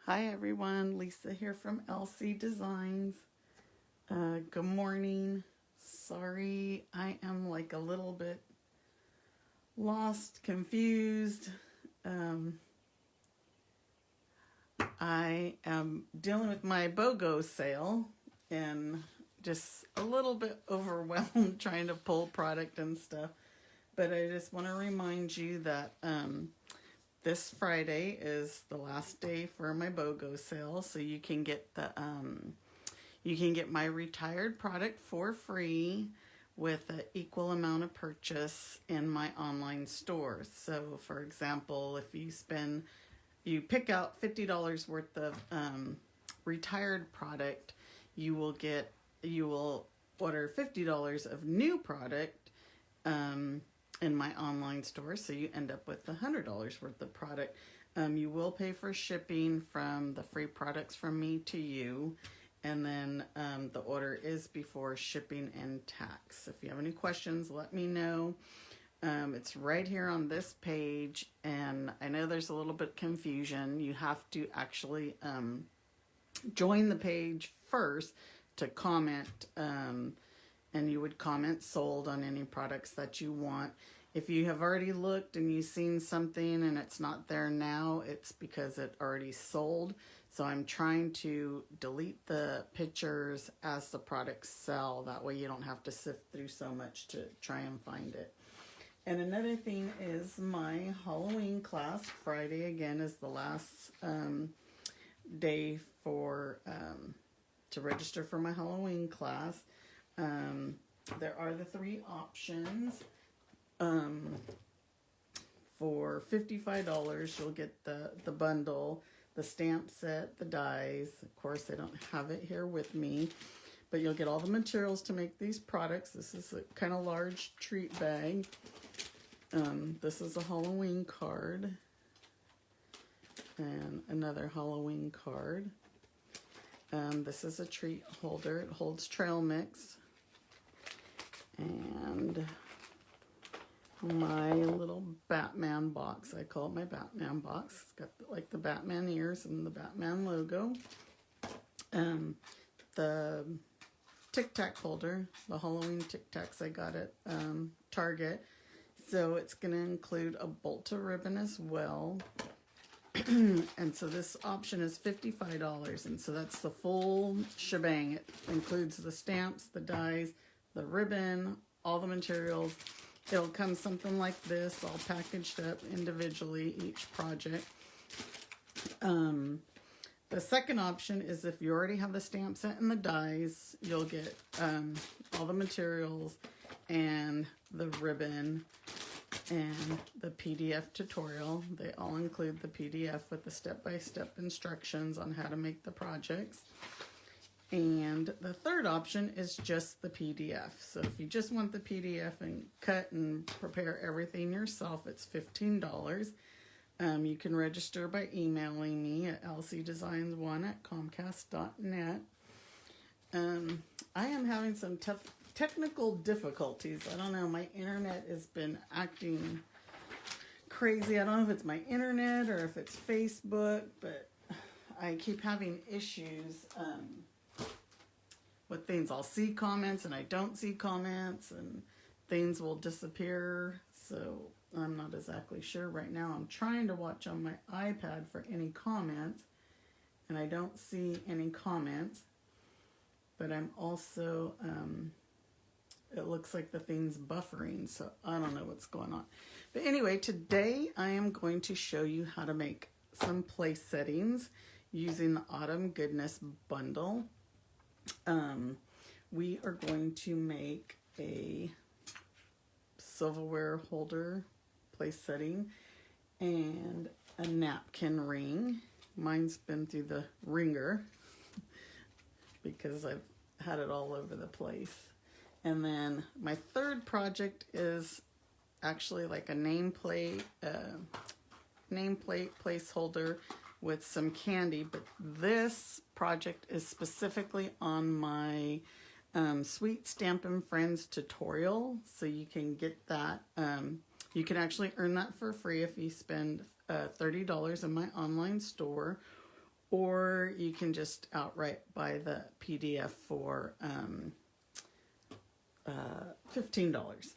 Hi everyone, Lisa here from lcdesigns. Good morning. Sorry, I am like a little bit lost, confused. I am dealing with my BOGO sale and just a little bit overwhelmed trying to pull product and stuff. But I just want to remind you that this Friday is the last day for my BOGO sale, so you can get my retired product for free with an equal amount of purchase in my online stores. So, for example, if you pick out $50 worth of retired product, you will order $50 of new product. In my online store, so you end up with $100 worth of product. You will pay for shipping from the free products from me to you, and then the order is before shipping and tax. If you have any questions, let me know. It's right here on this page, and I know there's a little bit of confusion. You have to actually join the page first to comment, and you would comment sold on any products that you want. If you have already looked and you've seen something and it's not there now, it's because it already sold. So I'm trying to delete the pictures as the products sell. That way you don't have to sift through so much to try and find it. And another thing is my Halloween class. Friday again is the last day for to register for my Halloween class. There are the three options. For $55, you'll get the bundle, the stamp set, the dies. Of course, I don't have it here with me, but you'll get all the materials to make these products. This is a kind of large treat bag. This is a Halloween card and another Halloween card. This is a treat holder. It holds trail mix. And my little Batman box. I call it my Batman box. It's got like the Batman ears and the Batman logo. The Tic Tac holder, the Halloween Tic Tacs I got at Target. So it's going to include a bolt of ribbon as well. And so this option is $55. And so that's the full shebang. It includes the stamps, the dies, the ribbon, all the materials. It'll come something like this, all packaged up individually, each project. The second option is if you already have the stamp set and the dies, you'll get all the materials and the ribbon and the PDF tutorial. They all include the PDF with the step-by-step instructions on how to make the projects. And the third option is just the PDF. So if you just want the PDF and cut and prepare everything yourself, it's $15. You can register by emailing me at lcdesigns1@comcast.net. I am having some technical difficulties. I don't know, my internet has been acting crazy. I don't know if it's my internet or if it's Facebook, but I keep having issues with things. I'll see comments and I don't see comments, and things will disappear. So I'm not exactly sure right now. I'm trying to watch on my iPad for any comments, and I don't see any comments. But I'm also, it looks like the thing's buffering, so I don't know what's going on. But anyway, today I am going to show you how to make some place settings using the Autumn Goodness bundle. We are going to make a silverware holder place setting and a napkin ring. Mine's been through the ringer because I've had it all over the place. And then my third project is actually like a nameplate placeholder with some candy, but this project is specifically on my Sweet Stampin' Friends tutorial, so you can get that. You can actually earn that for free if you spend $30 in my online store, or you can just outright buy the PDF for $15.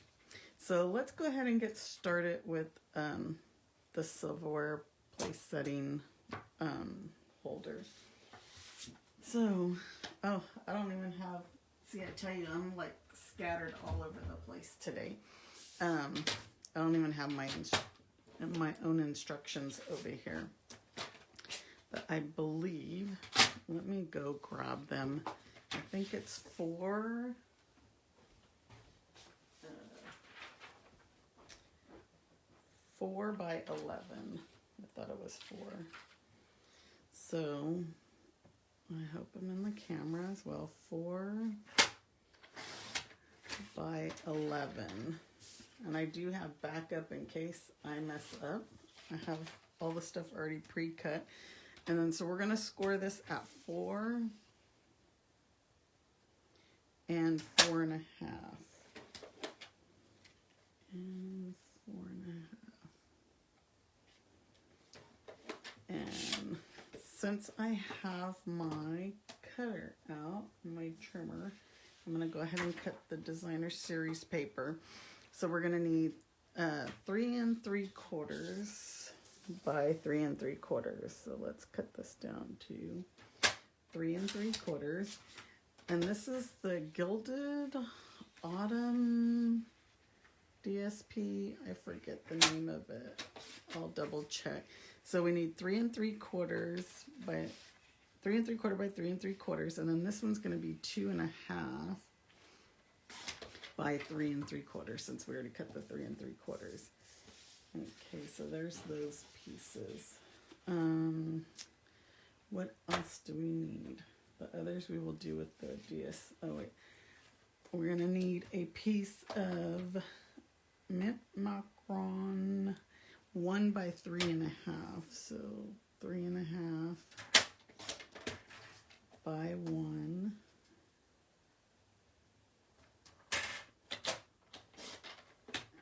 So let's go ahead and get started with the silverware place setting holder. So, oh, I don't even have, see, I tell you, I'm like scattered all over the place today. I don't even have my own instructions over here. But I believe, let me go grab them. I think it's 4 by 11. I thought it was 4. So I hope I'm in the camera as well. 4 by 11. And I do have backup in case I mess up. I have all the stuff already pre-cut. And then so we're going to score this at 4 and 4.5. And 4.5. And since I have my cutter out, my trimmer, I'm going to go ahead and cut the designer series paper. So we're going to need 3 3/4 by 3 3/4. So let's cut this down to 3 3/4. And this is the Gilded Autumn DSP. I forget the name of it. I'll double check. So we need 3 3/4 by 3 3/4 by 3 3/4. And then this one's going to be 2.5 by 3 3/4, since we already cut the 3 3/4. Okay, so there's those pieces. What else do we need? The others we will do with the oh wait. We're gonna need a piece of mint macaron 1 by 3.5. So 3.5 by 1.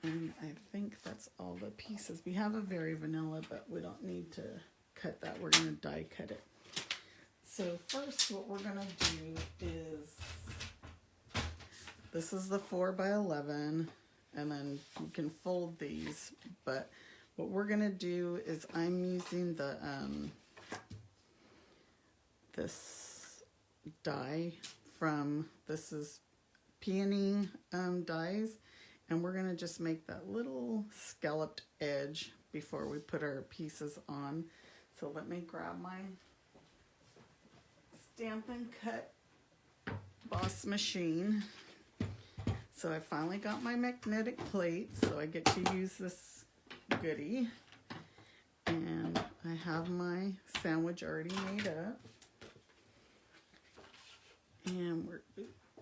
And I think that's all the pieces. We have a very vanilla, but we don't need to cut that. We're going to die cut it. So first what we're going to do is, this is the 4 by 11, and then you can fold these. But what we're going to do is I'm using the this die from, this is Peony dies. And we're going to just make that little scalloped edge before we put our pieces on. So let me grab my Stampin' Cut Boss machine. So I finally got my magnetic plate, so I get to use this goodie. And I have my sandwich already made up. And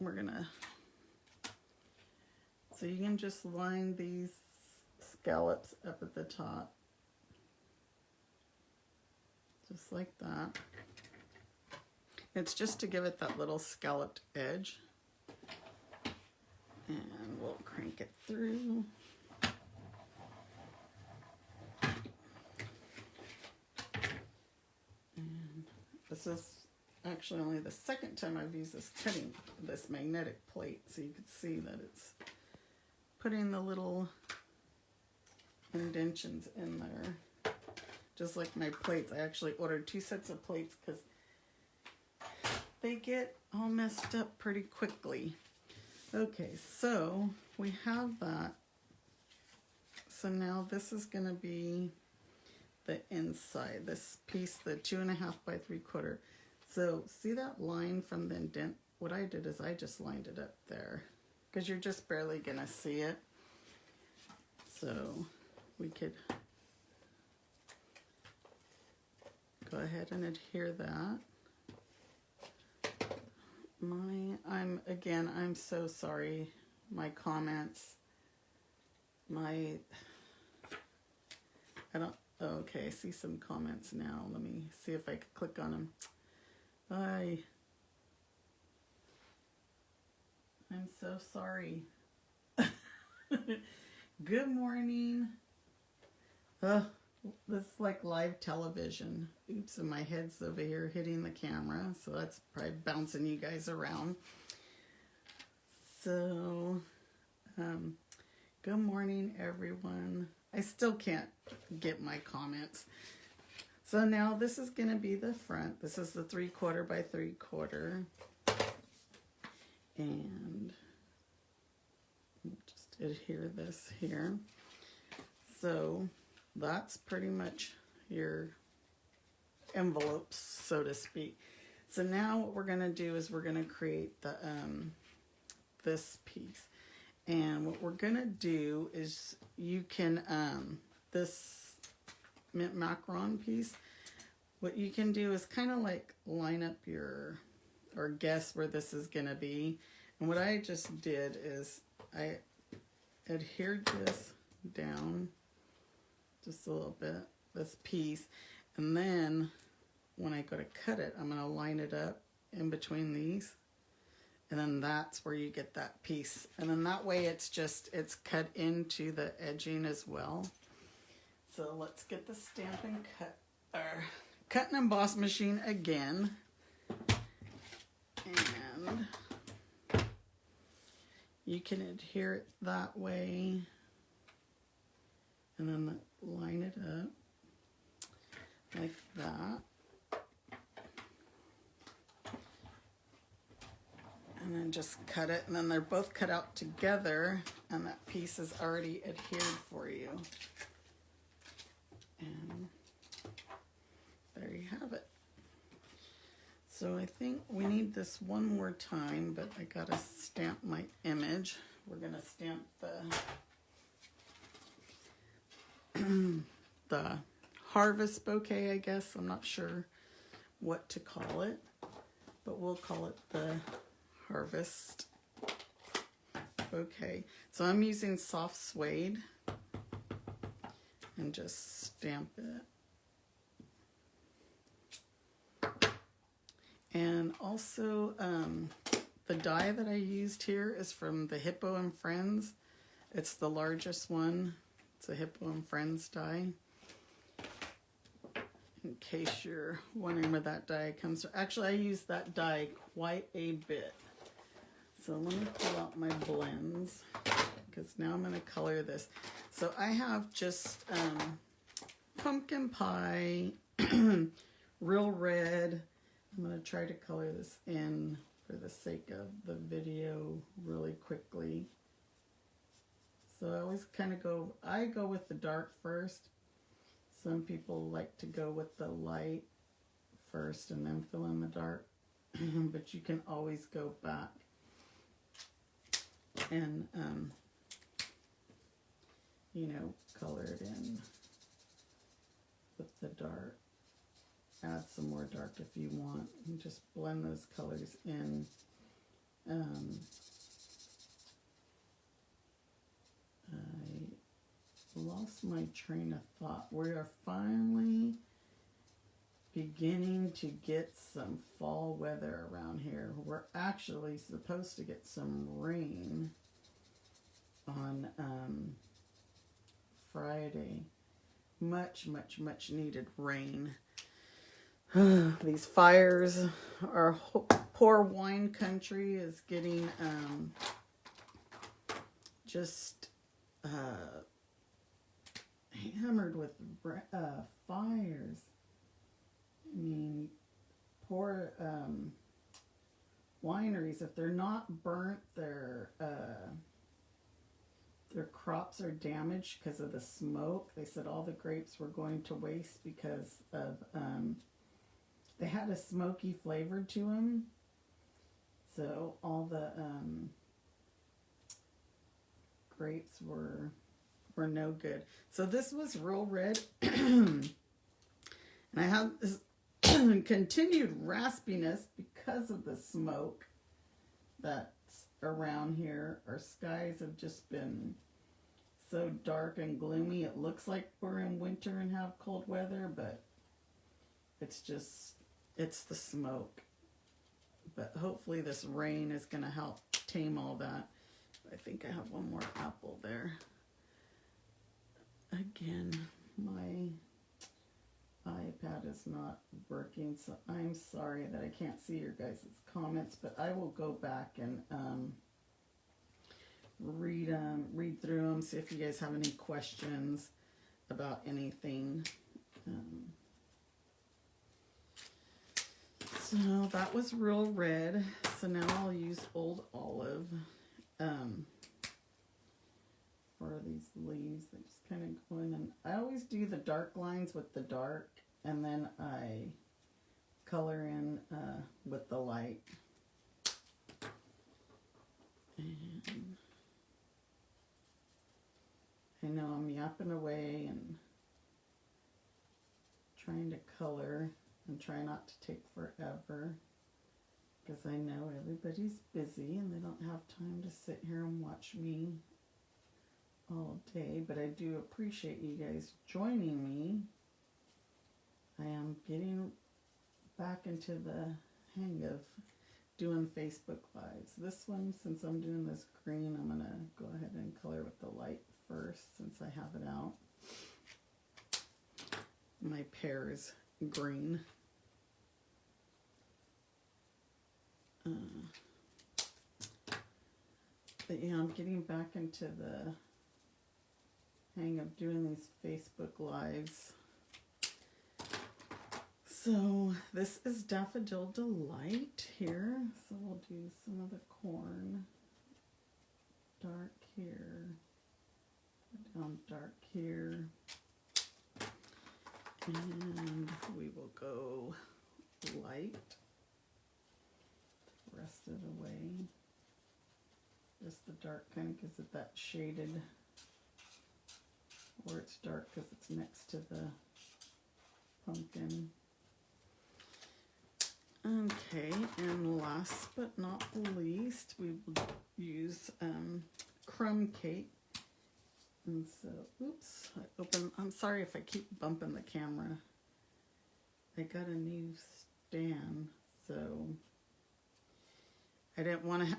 we're going to, so you can just line these scallops up at the top, just like that. It's just to give it that little scalloped edge. And we'll crank it through. And this is actually only the second time I've used this magnetic plate, so you can see that it's putting the little indentions in there, just like my plates. I actually ordered 2 sets of plates because they get all messed up pretty quickly. Okay, so we have that. So now this is going to be the inside, this piece, the 2.5 by 3/4. So see that line from the indent? What I did is I just lined it up there, because you're just barely gonna see it. So we could go ahead and adhere that. I'm so sorry. My comments, okay, I see some comments now. Let me see if I can click on them. I'm so sorry. Good morning. this is like live television. Oops, and my head's over here hitting the camera, so that's probably bouncing you guys around. So, good morning, everyone. I still can't get my comments. So now this is going to be the front. This is the 3/4 by 3/4. And just adhere this here. So that's pretty much your envelopes, so to speak. So now what we're going to do is we're going to create the this piece. And what we're going to do is you can, this mint macaron piece, what you can do is kind of like line up your, or guess where this is going to be. And what I just did is I adhered this down just a little bit, this piece, and then when I go to cut it, I'm going to line it up in between these, and then that's where you get that piece. And then that way it's cut into the edging as well. So let's get the Stampin' cut and emboss machine again, and you can adhere it that way, and then line it up like that, and then just cut it, and then they're both cut out together, and that piece is already adhered for you. And there you have it. So I think we need this one more time, but I gotta stamp my image. We're gonna stamp the harvest bouquet, I guess. I'm not sure what to call it, but we'll call it the harvest bouquet. So I'm using soft suede and just stamp it. And also, the die that I used here is from the Hippo and Friends. It's the largest one. It's a Hippo and Friends die. In case you're wondering where that die comes from. Actually, I use that die quite a bit. So let me pull out my blends, because now I'm going to color this. So I have just pumpkin pie, real red. I'm going to try to color this in for the sake of the video really quickly. So I always kind of go with the dark first. Some people like to go with the light first and then fill in the dark. But you can always go back and, you know, color it in with the dark. Add some more dark if you want. And just blend those colors in. I lost my train of thought. We are finally beginning to get some fall weather around here. We're actually supposed to get some rain on Friday. Much needed rain. These fires, our poor wine country is getting just hammered with fires. I mean, poor wineries, if they're not burnt, their crops are damaged because of the smoke. They said all the grapes were going to waste because of they had a smoky flavor to them, so all the grapes were no good. So this was real red, and I have this continued raspiness because of the smoke that's around here. Our skies have just been so dark and gloomy. It looks like we're in winter and have cold weather, but it's the smoke. But hopefully this rain is going to help tame all that. I think I have one more apple there. Again, my iPad is not working, so I'm sorry that I can't see your guys' comments, but I will go back and read through them, see if you guys have any questions about anything. So that was Real Red. So now I'll use Old Olive for these leaves. I just kind of go in, and I always do the dark lines with the dark, and then I color in with the light. And I know I'm yapping away and trying to color and try not to take forever, because I know everybody's busy and they don't have time to sit here and watch me all day, but I do appreciate you guys joining me. I am getting back into the hang of doing Facebook Lives. This one, since I'm doing this green, I'm going to go ahead and color with the light first since I have it out. My pear is green. But yeah, I'm getting back into the hang of doing these Facebook Lives. So this is Daffodil Delight here. So we'll do some of the corn. Dark here. Down dark here. And we will go light the rest of the way. Just the dark kind of gives it that shaded, or it's dark because it's next to the pumpkin. Okay, and last but not least, we will use crumb cake. And so, oops, I'm sorry if I keep bumping the camera. I got a new stand, so I didn't want to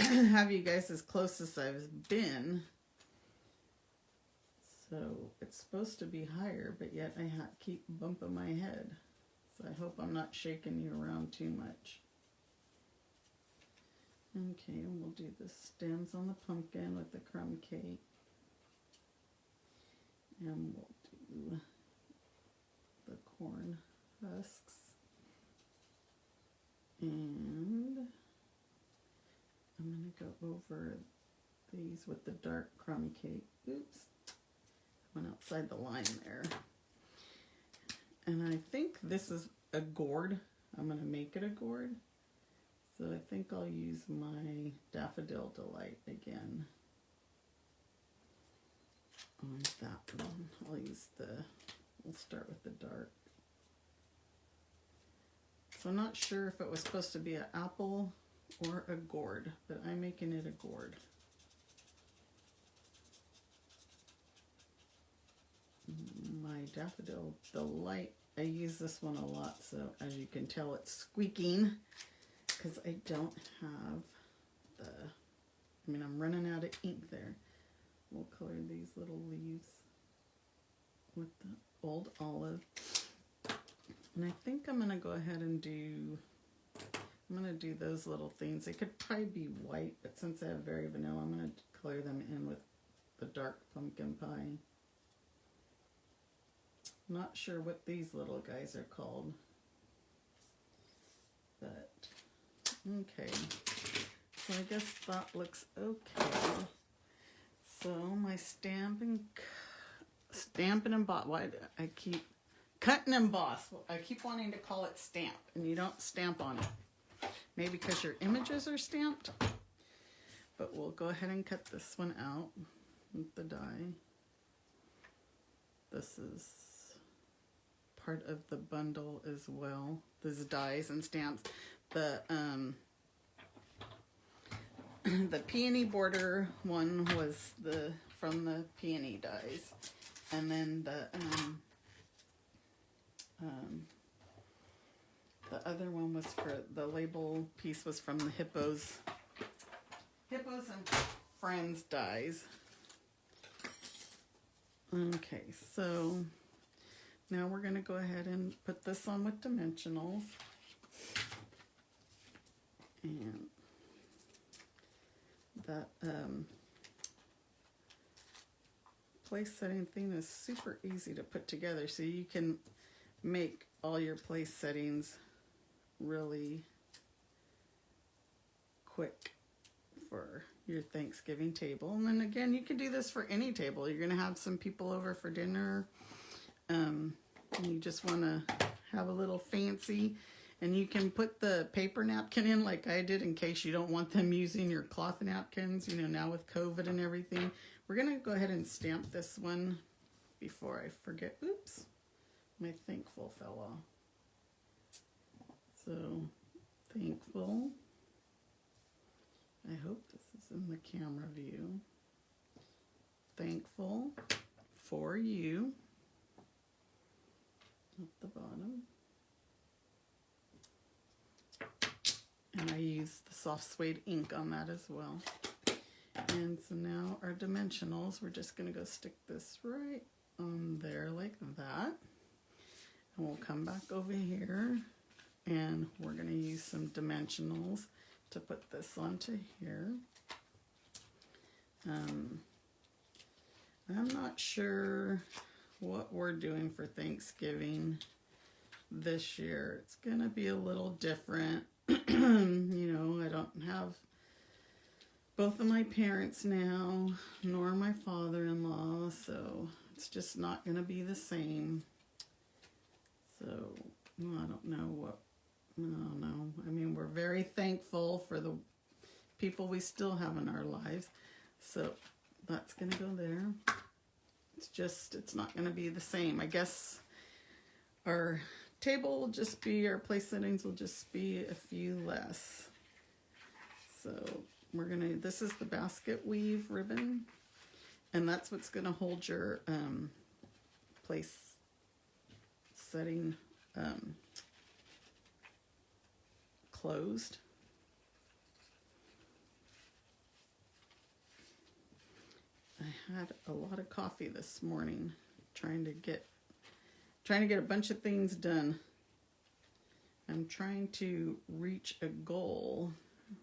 have you guys as close as I've been. So it's supposed to be higher, but yet I keep bumping my head. So I hope I'm not shaking you around too much. Okay, and we'll do the stems on the pumpkin with the crumb cake. And we'll do the corn husks. And I'm going to go over these with the dark crumb cake. Oops, went outside the line there. And I think this is a gourd. I'm going to make it a gourd. So I think I'll use my Daffodil Delight again on that one. We'll start with the dark. So I'm not sure if it was supposed to be an apple or a gourd, but I'm making it a gourd. My Daffodil Delight, I use this one a lot, so as you can tell it's squeaking because I don't have I'm running out of ink there. We'll color these little leaves with the Old Olive. And I think I'm going to go ahead and do those little things. They could probably be white, but since I have very vanilla, I'm going to color them in with the dark pumpkin pie. Not sure what these little guys are called, but okay. So I guess that looks okay. So my Stampin' and Emboss. Why do I keep cut and emboss? I keep wanting to call it stamp, and you don't stamp on it. Maybe because your images are stamped. But we'll go ahead and cut this one out with the die. This is part of the bundle as well. These dies and stamps. The peony border one was from the peony dies, and then the other one was for the label piece was from the Hippos and Friends dies. Okay, so now we're going to go ahead and put this on with dimensionals. And that place setting thing is super easy to put together, so you can make all your place settings really quick for your Thanksgiving table. And then again, you can do this for any table. You're going to have some people over for dinner, and you just want to have a little fancy, and you can put the paper napkin in like I did in case you don't want them using your cloth napkins, you know, now with COVID and everything. We're going to go ahead and stamp this one before I forget. Oops, my thankful fell off. So, thankful. I hope this is in the camera view. Thankful for you. At the bottom. And I used the soft suede ink on that as well. And so now our dimensionals, we're just going to go stick this right on there like that. And we'll come back over here and we're going to use some dimensionals to put this onto here. I'm not sure what we're doing for Thanksgiving this year. It's going to be a little different. You know, I don't have both of my parents now, nor my father-in-law, so it's just not going to be the same. So, well, I don't know what, I don't know. I mean, we're very thankful for the people we still have in our lives. So that's going to go there. It's just, it's not going to be the same. I guess our table will just be, our place settings will just be a few less. So we're going to, this is the basket weave ribbon, and that's what's going to hold your place setting closed. I had a lot of coffee this morning trying to get a bunch of things done. I'm trying to reach a goal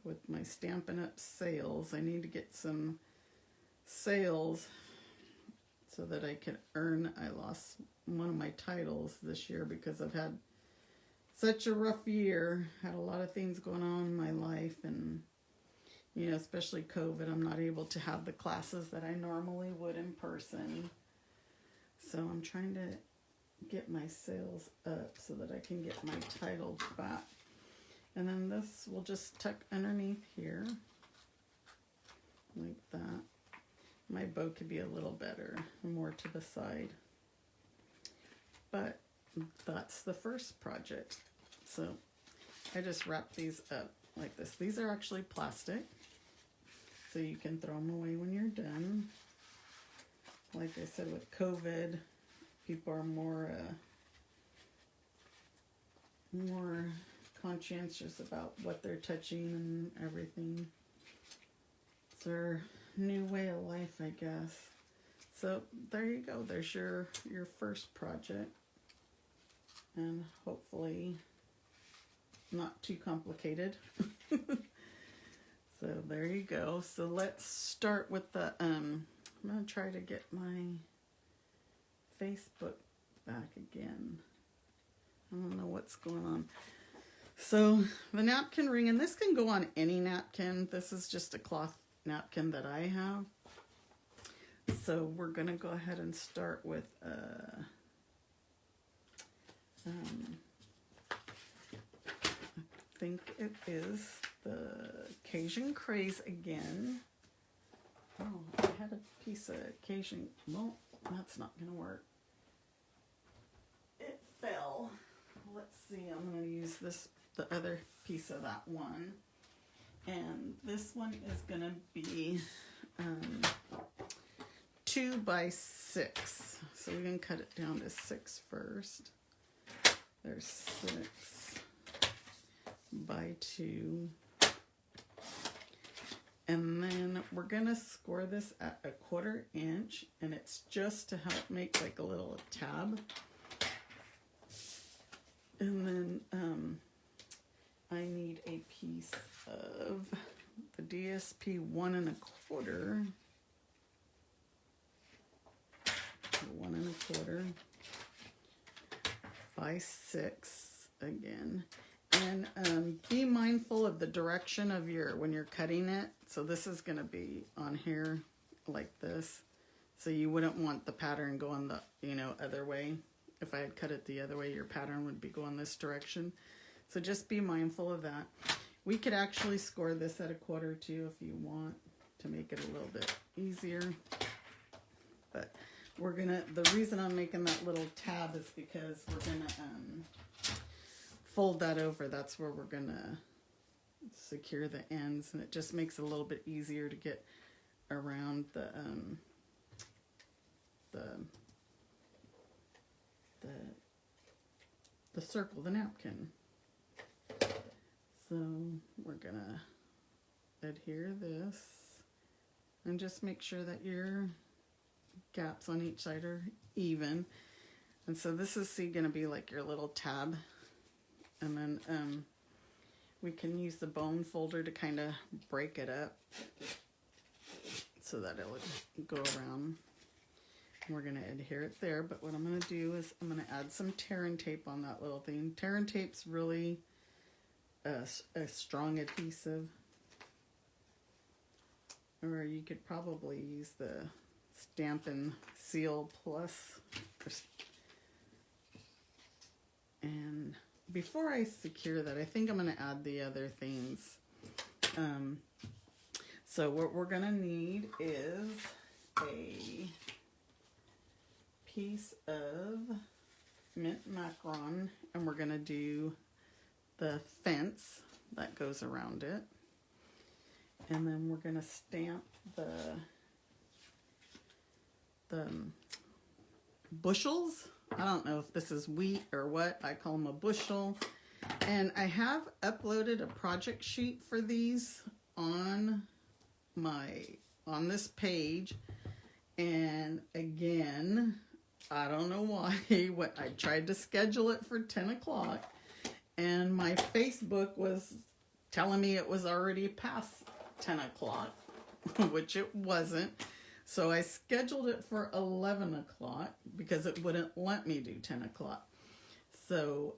with my Stampin' Up sales. I need to get some sales so that I can earn. I lost one of my titles this year because I've had such a rough year. Had a lot of things going on in my life, and you know, especially COVID, I'm not able to have the classes that I normally would in person. So I'm trying to get my sales up so that I can get my titles back. And then this will just tuck underneath here like that. My bow could be a little better, more to the side. But that's the first project. So I just wrap these up like this. These are actually plastic, so you can throw them away when you're done. Like I said, with COVID, people are more conscientious about what they're touching and everything. It's their new way of life, I guess. So there you go. There's your first project, and hopefully not too complicated. So there you go. So let's start with the I'm gonna try to get my Facebook back again. I don't know what's going on. So the napkin ring, and this can go on any napkin. This is just a cloth napkin that I have. So we're gonna go ahead and start with I think it is the Cajun Craze again. Oh, I had a piece of Cajun. Well, that's not gonna work. It fell. Let's see. I'm gonna use the other piece of that one, and this one is gonna be 2 by 6. So we can cut it down to 6 first. There's 6 by 2. And then we're gonna score this at 1/4 inch, and it's just to help make like a little tab And then I need a piece of the DSP 1 1/4. 1 1/4 by 6 again. And be mindful of the direction of when you're cutting it. So this is going to be on here like this. So you wouldn't want the pattern going the, other way. If I had cut it the other way, your pattern would be going this direction. So just be mindful of that. We could actually score this at 1/4 too if you want to make it a little bit easier. But the reason I'm making that little tab is because we're gonna fold that over. That's where we're gonna secure the ends, and it just makes it a little bit easier to get around the circle, the napkin. So we're gonna adhere this and just make sure that your gaps on each side are even. And so this is going to be like your little tab. And then we can use the bone folder to kind of break it up so that it would go around. We're going to adhere it there, but what I'm going to do is I'm going to add some tear and tape on that little thing. Tear and tape's really a strong adhesive. Or you could probably use the Stampin' Seal Plus. And before I secure that, I think I'm going to add the other things. So what we're going to need is a piece of mint macaron, and we're going to do the fence that goes around it. And then we're going to stamp the bushels. I don't know if this is wheat or what. I call them a bushel. And I have uploaded a project sheet for these on this page. And again, I don't know why. I tried to schedule it for 10 o'clock. And my Facebook was telling me it was already past 10 o'clock, which it wasn't. So I scheduled it for 11 o'clock because it wouldn't let me do 10 o'clock. So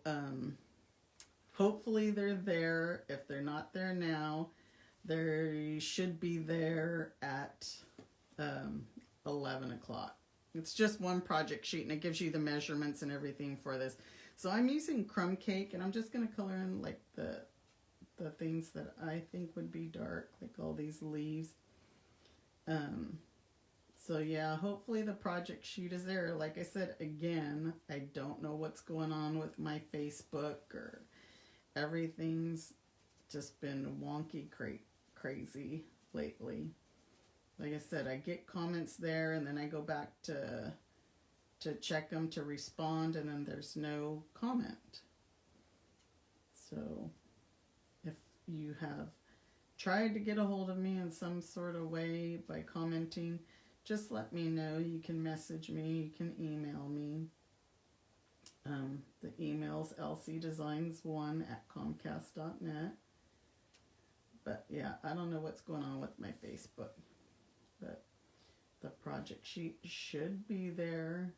hopefully they're there. If they're not there now, they should be there at 11 o'clock. It's just one project sheet, and it gives you the measurements and everything for this. So I'm using crumb cake, and I'm just going to color in like the things that I think would be dark, like all these leaves. So yeah, hopefully the project sheet is there. Like I said, again, I don't know what's going on with my Facebook, or everything's just been wonky crazy lately. Like I said, I get comments there, and then I go back to check them to respond, and then there's no comment. So if you have tried to get a hold of me in some sort of way by commenting, just let me know. You can message me, you can email me. The email's lcdesigns1@comcast.net. But yeah, I don't know what's going on with my Facebook. But the project sheet should be there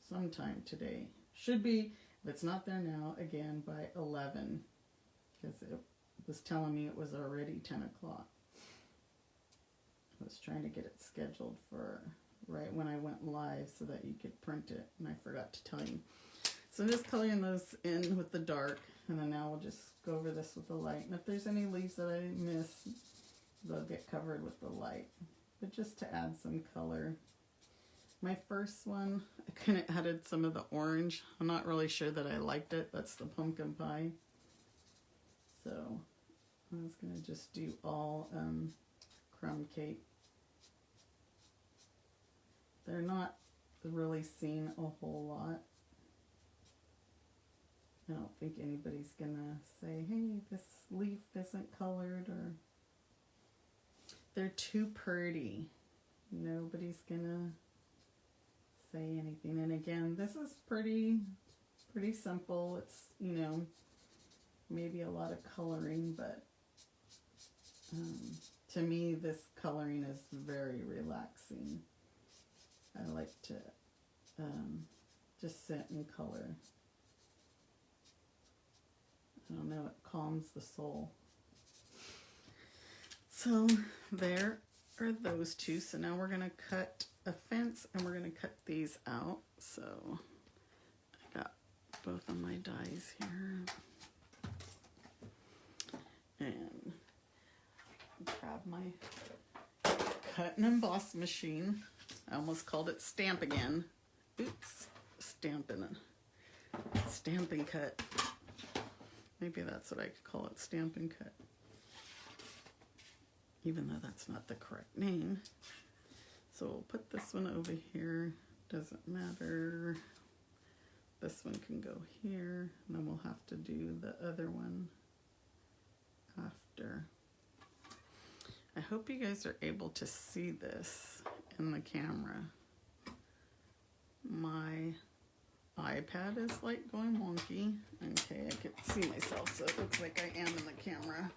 sometime today. Should be, if it's not there now, again by 11. Because it was telling me it was already 10 o'clock. I was trying to get it scheduled for right when I went live so that you could print it, and I forgot to tell you. So I'm just coloring those in with the dark, and then now we'll just go over this with the light. And if there's any leaves that I miss, they'll get covered with the light. But just to add some color. My first one, I kind of added some of the orange. I'm not really sure that I liked it. That's the pumpkin pie. So I was going to just do all crumb cake. They're not really seen a whole lot. I don't think anybody's going to say, hey, this leaf isn't colored, or they're too pretty. Nobody's going to say anything. And again, this is pretty pretty simple. It's, you know, maybe a lot of coloring, but to me this coloring is very relaxing. I like to just sit and color. I don't know, it calms the soul. So there are those two. So now we're going to cut a fence and we're going to cut these out. So I got both of my dies here. And grab my cut and emboss machine. I almost called it stamp again. Oops, Stampin' Cut. Maybe that's what I could call it, Stampin' Cut. Even though that's not the correct name. So we'll put this one over here. Doesn't matter. This one can go here. And then we'll have to do the other one after. I hope you guys are able to see this in the camera. My iPad is like going wonky. Okay, I can see myself, so it looks like I am in the camera.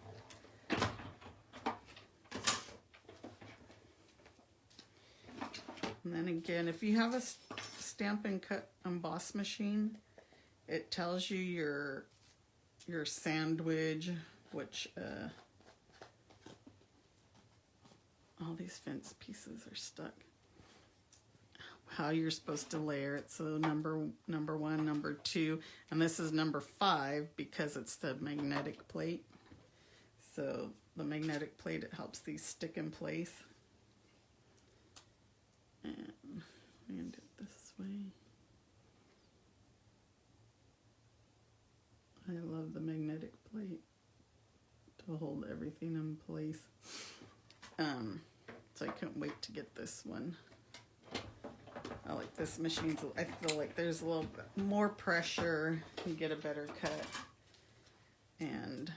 And then again, if you have a Stampin' Cut emboss machine, it tells you your sandwich, which all these fence pieces are stuck. How you're supposed to layer it. So number 1, number 2, and this is number 5 because it's the magnetic plate. So the magnetic plate, it helps these stick in place. And we end it this way. I love the magnetic plate to hold everything in place. So I couldn't wait to get this one. I like this machine. I feel like there's a little bit more pressure. You get a better cut. And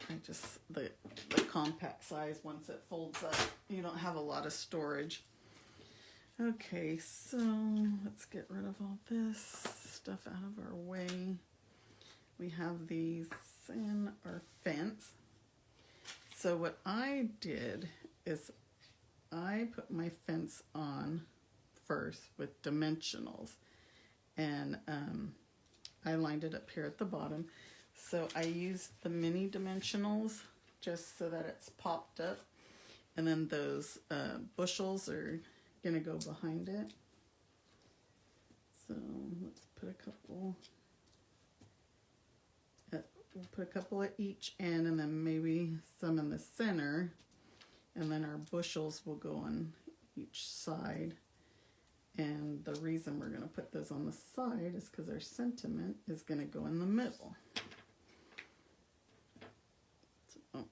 I just, the compact size, once it folds up, you don't have a lot of storage. Okay, so let's get rid of all this stuff out of our way. We have these in our fence. So what I did is I put my fence on first with dimensionals, and I lined it up here at the bottom. So I used the mini dimensionals just so that it's popped up, and then those bushels are gonna go behind it. So let's put a couple. We'll put a couple at each end, and then maybe some in the center, and then our bushels will go on each side. And the reason we're going to put those on the side is because our sentiment is going to go in the middle. So,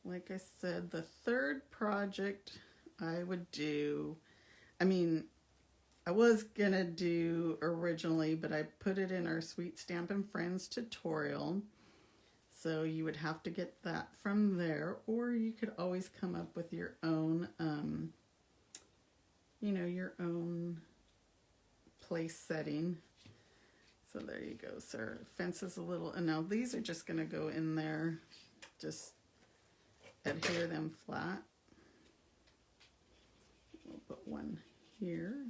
like I said, the third project I would do, I was gonna do originally, but I put it in our Sweet Stampin' Friends tutorial. So you would have to get that from there, or you could always come up with your own, your own place setting. So there you go. So our fence is a little, and now these are just gonna go in there, just adhere them flat. We'll put one here.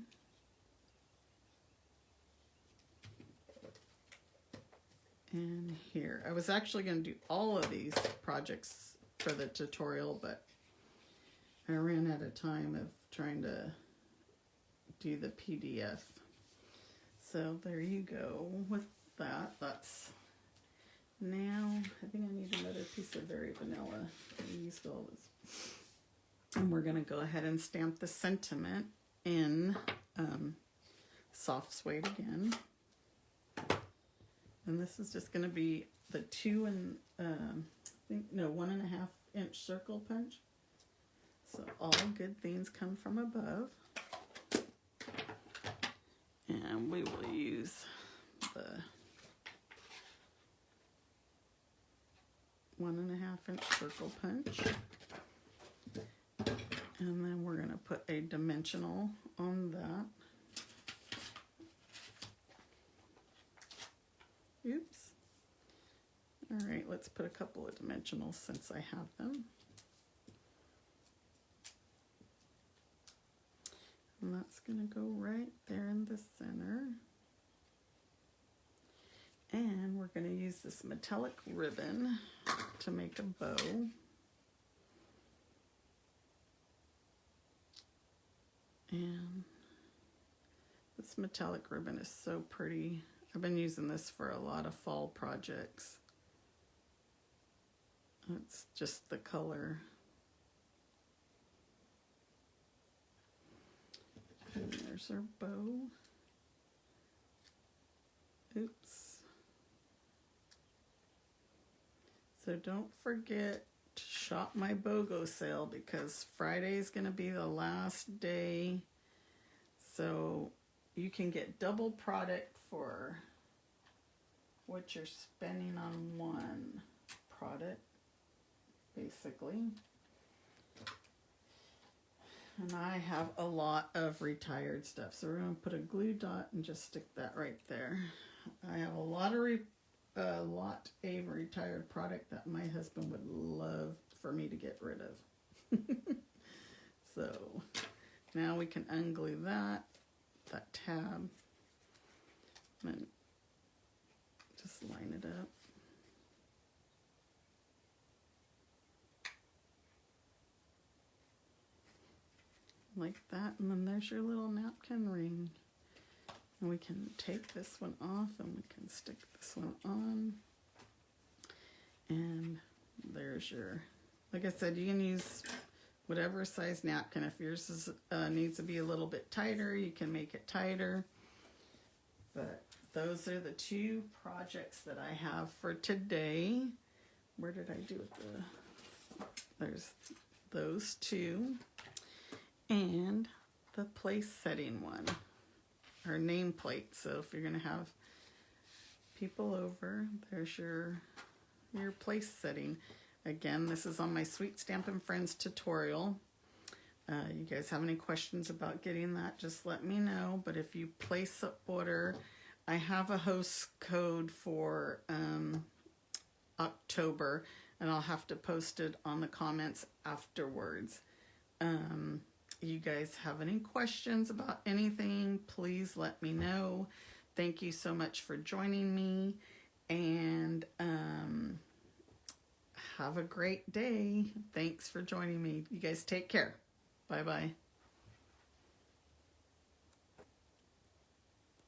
And here. I was actually going to do all of these projects for the tutorial, but I ran out of time of trying to do the PDF. So there you go with that. That's now, I think I need another piece of Very Vanilla. I used all this. And we're going to go ahead and stamp the sentiment in soft suede again. And this is just going to be the 1.5 inch circle punch. So all good things come from above. And we will use the 1.5 inch circle punch. And then we're going to put a dimensional on that. Oops. All right, let's put a couple of dimensionals since I have them. And that's going to go right there in the center. And we're going to use this metallic ribbon to make a bow. And this metallic ribbon is so pretty. I've been using this for a lot of fall projects. It's just the color. And there's our bow. Oops. So don't forget to shop my BOGO sale because Friday is going to be the last day. So you can get double product for what you're spending on one product, basically. And I have a lot of retired stuff. So we're going to put a glue dot and just stick that right there. I have a lot of retired product that my husband would love for me to get rid of. So now we can unglue that tab, and just line it up. Like that, and then there's your little napkin ring. And we can take this one off and we can stick this one on. And there's your, like I said, you can use whatever size napkin. If yours is, needs to be a little bit tighter, you can make it tighter. But those are the two projects that I have for today. Where did I do it? There's those two. And the place setting one. Or nameplate. So if you're going to have people over, there's your place setting. Again, this is on my Sweet Stampin' Friends tutorial. You guys have any questions about getting that, just let me know. But if you place an order, I have a host code for October, and I'll have to post it on the comments afterwards. You guys have any questions about anything, please let me know. Thank you so much for joining me, and have a great day. Thanks for joining me. You guys take care. Bye-bye.